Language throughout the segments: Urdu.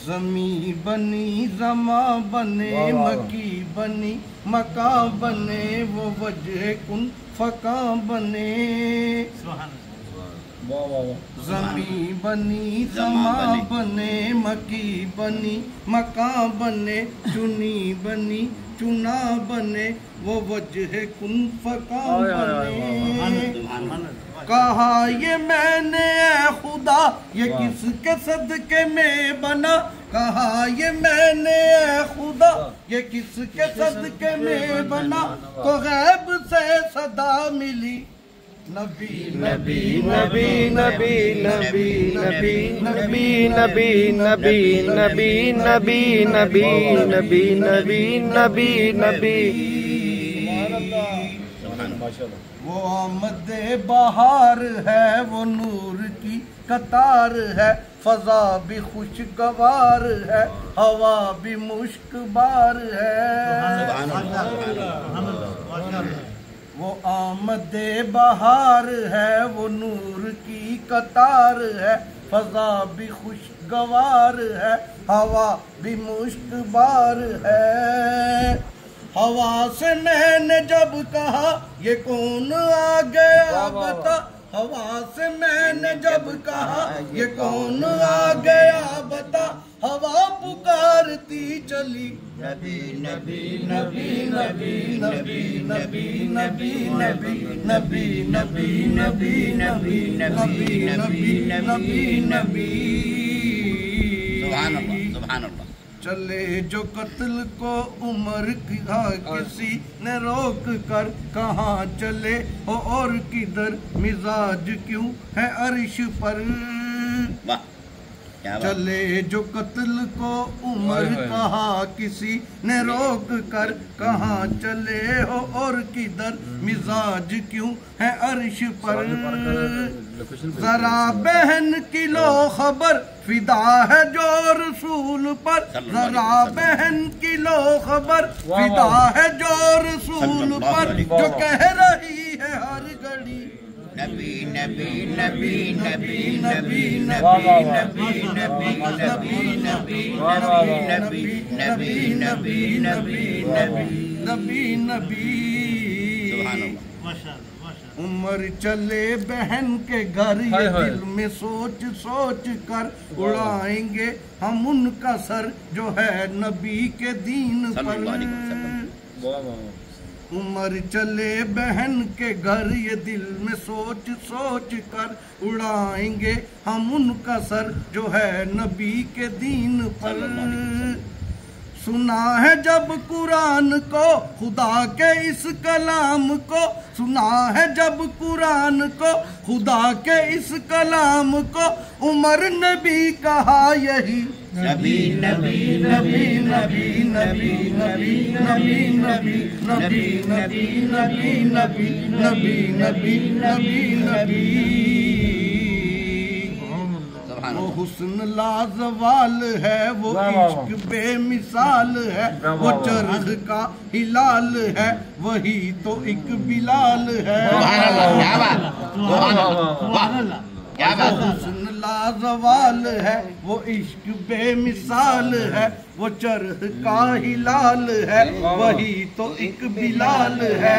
زمیں بنی زماں بنے مکی بنی مکاں بنے وہ وجہ کن فکاں بنے زمیں بنی زماں بنے مکی بنی مکاں بنے چنی بنی چنا بنے وہ وجہ کن فکاں بنے کہا یہ میں نے اے خدا یہ کس کے صدقے میں بنا کہا یہ میں نے اے خدا یہ کس کے صدقے میں بنا تو غیب سے صدا ملی نبی نبی نبی نبی نبی نبی نبی نبی نبی نبی نبی نبی نبی نبی نبی نبی وہ آمد بہار ہے وہ نور کی قطار ہے فضا بھی خوشگوار ہے ہوا بھی مشک بار ہے وہ آمد بہار ہے وہ نور کی قطار ہے فضا بھی خوشگوار ہے ہوا بھی مشک بار ہے ہوا سے میں نے جب کہا یہ کون آ گیا بتا ہوا سے میں نے جب کہا یہ کون آ گیا بتا ہوا پکارتی چلی نبی نبی نبی نبی نبی نبی نبی نبی نبی نبی نبی نبی نبی نبی نبی نبی سبحان اللہ سبحان اللہ چلے جو قتل کو عمر کسی نے روک کر کہاں چلے ہو اور کدھر مزاج کیوں ہے عرش پر چلے جو قتل کو عمر کہا کسی نے روک کر کہاں چلے ہو اور کدھر مزاج کیوں ہے عرش پر ذرا بہن کی لو خبر فدا ہے جو رسول پر ذرا بہن کی لو خبر فدا ہے جو رسول پر جو کہہ رہی ہے ہر گھڑی نبی نبی نبی نبی نبی نبی نبی نبی نبی نبی نبی نبی نبی نبی نبی نبی عمر چلے بہن کے گھر یہ دل میں سوچ سوچ کر اڑائیں گے ہم ان کا سر جو ہے نبی کے دین پر عمر چلے بہن کے گھر یہ دل میں سوچ سوچ کر اڑائیں گے ہم ان کا سر جو ہے نبی کے دین پر سنا ہے جب قرآن کو خدا کے اس کلام کو سنا ہے جب قرآن کو خدا کے اس کلام کو عمر نے بھی کہا یہی نبی نبی نبی نبی نبی نبی نبی نبی نبی نبی نبی نبی نبی نبی نبی نبی وہ حسن لازوال ہے وہ عشق بے مثال ہے وہ چرخ کا ہلال ہے وہی تو ایک بلال ہے حسن لازوال ہے وہ عشق بے مثال ہے وہ چرخ کا ہلال ہے وہی تو ایک بلال ہے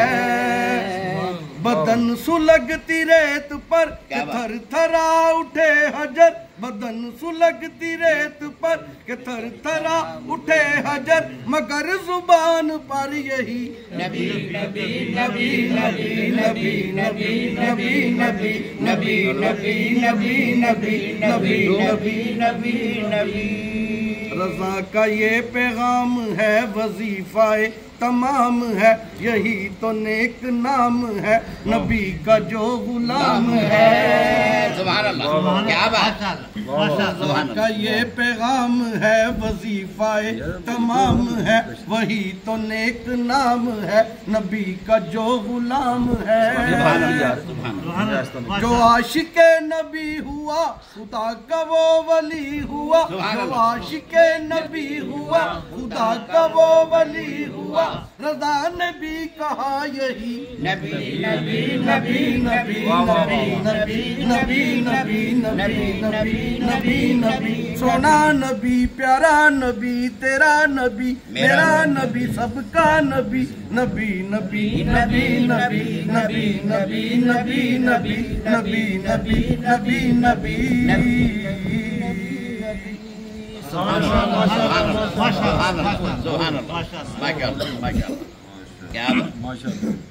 بدن سلگتی ریت پر کہ تھر تھرا اٹھے حجر بدن سلگتی ریت پر کہ تھر تھرا اٹھے حجر مگر زبان پر یہی نبی نبی نبی نبی نبی نبی نبی نبی نبی نبی نبی نبی نبی نبی نبی نبی رضا کا یہ پیغام ہے وظیفہ تمام ہے یہی تو نیک نام ہے نبی کا جو غلام ہے کیا بات کا یہ پیغام ہے وظیفہ تمام ہے وہی تو نیک نام ہے نبی کا جو غلام ہے جو عاشق نبی ہوا خدا کا وہ ولی ہوا جو عاشق نبی ہوا خدا کا وہ ولی ہوا رضا نے بھی کہا یہی نبی نبی نبی نبی نبی نبی نبی نبی نبی نبی نبی سونا نبی پیارا نبی تیرا نبی میرا نبی سب کا نبی نبی نبی نبی نبی نبی نبی نبی نبی نبی نبی نبی نبی سبحان اللہ سبحان اللہ کیا بات ماشاء اللہ